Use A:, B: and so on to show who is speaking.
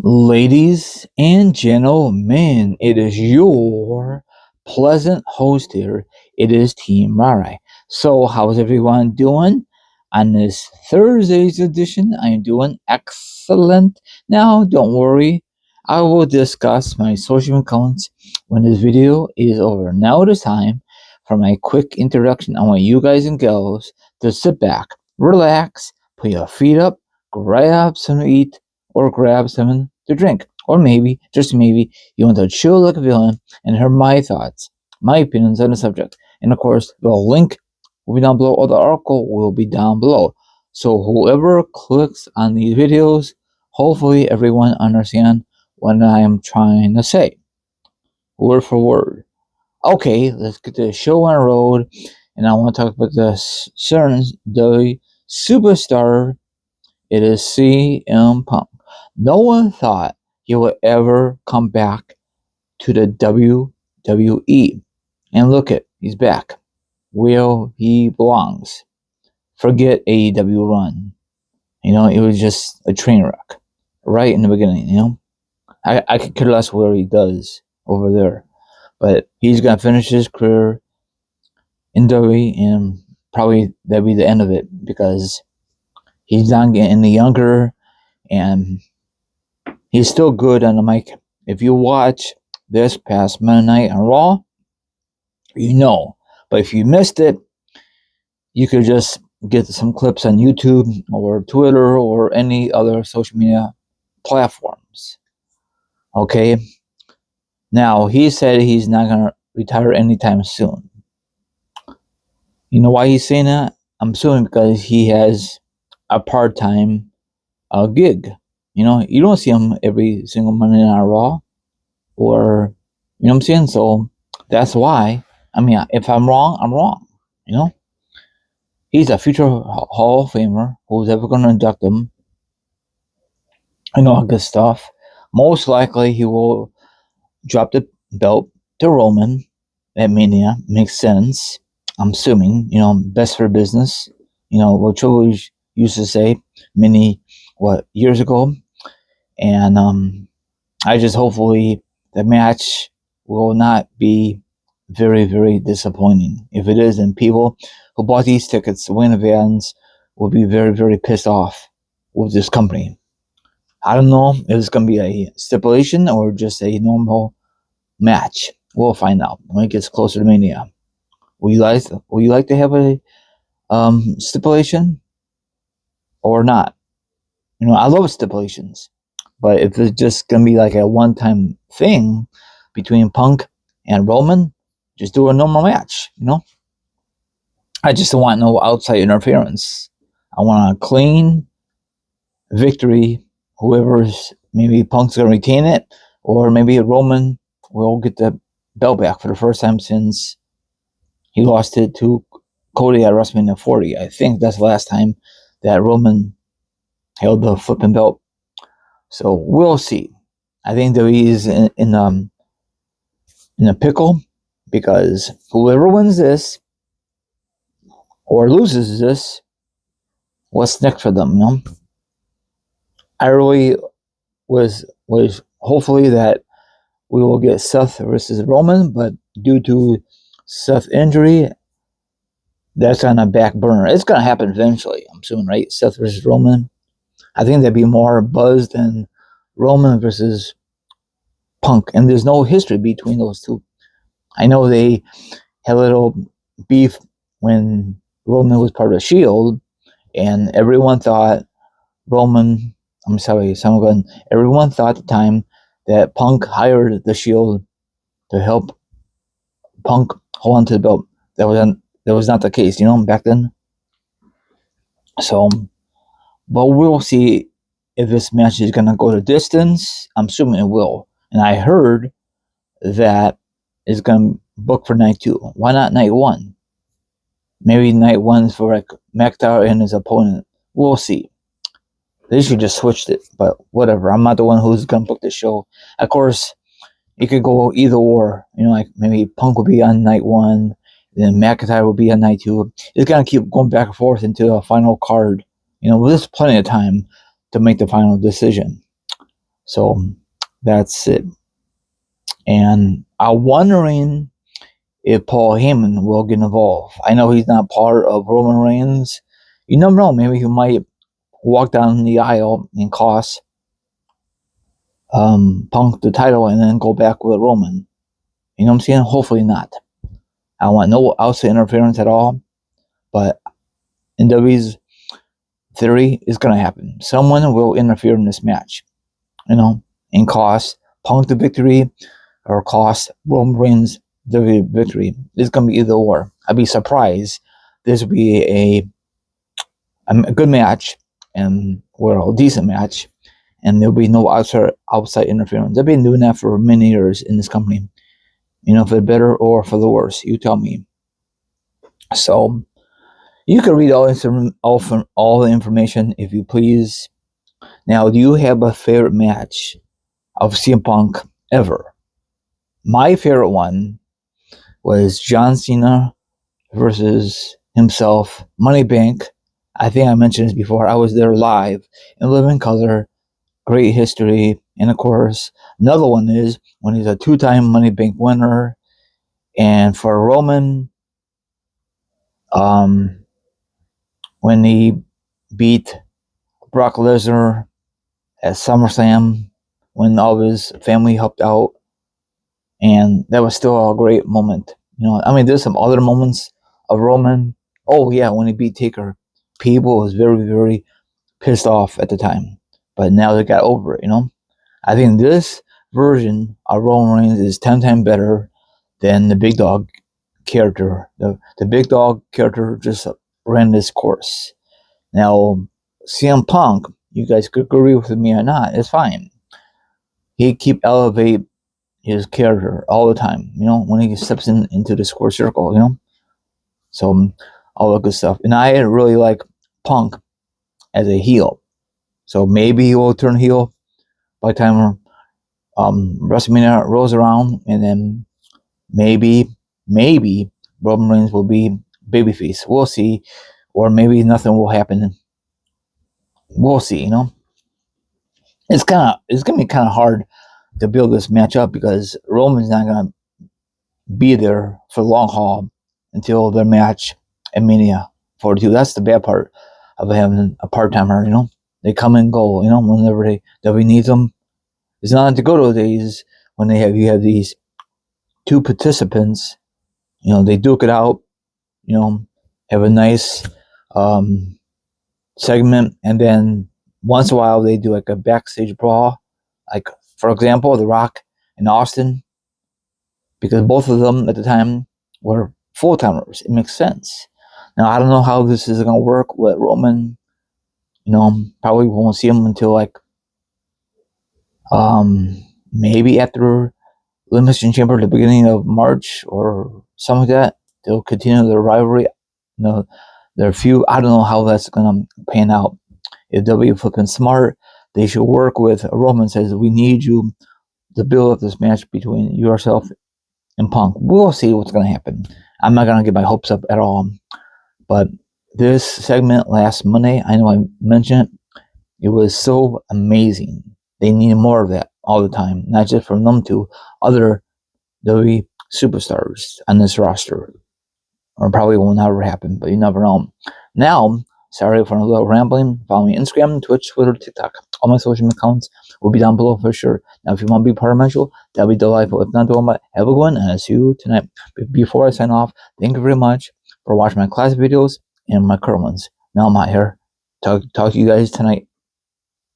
A: Ladies and gentlemen, it is your pleasant host here. It is Team Rara. So, how's everyone doing? On this Thursday's edition, I am doing excellent. Now, don't worry, I will discuss my social accounts when this video is over. Now it is time for my quick introduction. I want you guys and girls to sit back, relax, put your feet up, grab some to eat, or grab something to drink. Or maybe, just maybe, you want to chill like a villain and hear my thoughts, my opinions on the subject. And of course, the link will be down below, or the article will be down below. So whoever clicks on these videos, hopefully everyone understands what I am trying to say, word for word. Okay, let's get the show on the road, and I want to talk about the superstar. It is CM Punk. No one thought he would ever come back to the WWE. And look it, he's back. Where he belongs. Forget AEW run. It was just a train wreck. Right in the beginning, I could care less where he does over there. But he's going to finish his career in WWE, and probably that'll be the end of it because he's not getting any younger, and he's still good on the mic. If you watch this past Monday night on Raw, you know. But if you missed it, you could just get some clips on YouTube or Twitter or any other social media platforms. Okay? Now, he said he's not going to retire anytime soon. You know why he's saying that? I'm assuming because he has a part-time gig. You don't see him every single Monday night on Raw. Or, you know what I'm saying? So, that's why. I mean, if I'm wrong, I'm wrong. He's a future Hall of Famer. Who's ever going to induct him? All good stuff. Most likely, he will drop the belt to Roman at Mania. Makes sense. I'm assuming. Best for business. What Triple H used to say years ago. And I just hopefully the match will not be very, very disappointing. If it is, then people who bought these tickets to win events will be very, very pissed off with this company. I don't know if it's going to be a stipulation or just a normal match. We'll find out when it gets closer to Mania. Would you like to have a stipulation or not? I love stipulations, but if it's just going to be like a one-time thing between Punk and Roman, just do a normal match, I just don't want no outside interference. I want a clean victory. Whoever's, maybe Punk's going to retain it, or maybe Roman will get the belt back for the first time since he lost it to Cody at WrestleMania 40. I think that's the last time that Roman held the flipping belt. So we'll see. I think that he's in a pickle because whoever wins this or loses this, what's next for them? I really was hopefully that we will get Seth versus Roman, but due to Seth's injury, that's on a back burner. It's gonna happen eventually, I'm assuming, right? Seth versus Roman. I think that'd be more buzz than Roman versus Punk, and there's no history between those two. I know they had a little beef when Roman was part of the Shield, and everyone thought everyone thought at the time that Punk hired the Shield to help Punk hold on to the belt. That was not the case, back then. So, but we'll see if this match is going to go the distance. I'm assuming it will. And I heard that it's going to book for night 2. Why not night 1? Maybe night 1 for like McIntyre and his opponent. We'll see. They should just switched it, but whatever. I'm not the one who's going to book the show. Of course, it could go either or. Like maybe Punk will be on night 1, then McIntyre will be on night 2. It's going to keep going back and forth until a final card. There's plenty of time to make the final decision. So that's it. And I'm wondering if Paul Heyman will get involved. I know he's not part of Roman Reigns. You never know. Maybe he might walk down the aisle and cost Punk the title and then go back with Roman. You know what I'm saying? Hopefully not. I want no outside interference at all. But in WWE's theory, it's going to happen. Someone will interfere in this match, and cost Punk the victory or cost Roman Reigns the victory. It's going to be either or. I'd be surprised this would be a good match or a decent match, and there'll be no outside interference. They've been doing that for many years in this company. For the better or for the worse, you tell me. So you can read all the information if you please. Now, do you have a favorite match of CM Punk ever? My favorite one was John Cena versus himself, Money Bank. I think I mentioned this before. I was there live in living color. Great history. And of course, another one is when he's a two-time Money Bank winner. And for Roman, when he beat Brock Lesnar at SummerSlam, when all of his family helped out. And that was still a great moment. There's some other moments of Roman. Oh, yeah, when he beat Taker. People was very, very pissed off at the time. But now they got over it, I think this version of Roman Reigns is 10 times better than the Big Dog character. The Big Dog character just ran this course. Now, CM Punk, you guys could agree with me or not, it's fine. He keep elevate his character all the time, when he steps into the square circle, So, all the good stuff. And I really like Punk as a heel. So maybe he will turn heel by the time WrestleMania rolls around, and then maybe Roman Reigns will be babyface. We'll see. Or maybe nothing will happen. We'll see, It's gonna be kind of hard to build this match up because Roman's not gonna be there for the long haul until their match at Mania 42. That's the bad part of having a part-timer, They come and go, whenever WWE needs them. It's not like the good old days when you have these two participants, they duke it out, have a nice segment, and then once in a while they do like a backstage brawl, like for example, The Rock and Austin, because both of them at the time were full timers. It makes sense. Now I don't know how this is gonna work with Roman. Probably won't see him until like maybe after Elimination Chamber at the beginning of March or something like that. They'll continue their rivalry. Their feud. I don't know how that's gonna pan out. If W flipping smart, they should work with Roman. Says we need you to build up this match between yourself and Punk. We'll see what's gonna happen. I'm not gonna get my hopes up at all. But this segment last Monday, I know I mentioned it was so amazing. They need more of that all the time, not just from them to other WWE superstars on this roster. Or probably will never happen, but you never know. Now, sorry for a little rambling. Follow me on Instagram, Twitch, Twitter, TikTok. All my social media accounts will be down below for sure. Now, if you want to be part of my show, that'll be delightful. If not, have a good one, and I'll see you tonight. Before I sign off, thank you very much for watching my classic videos and my current ones. Now I'm out here. Talk to you guys tonight.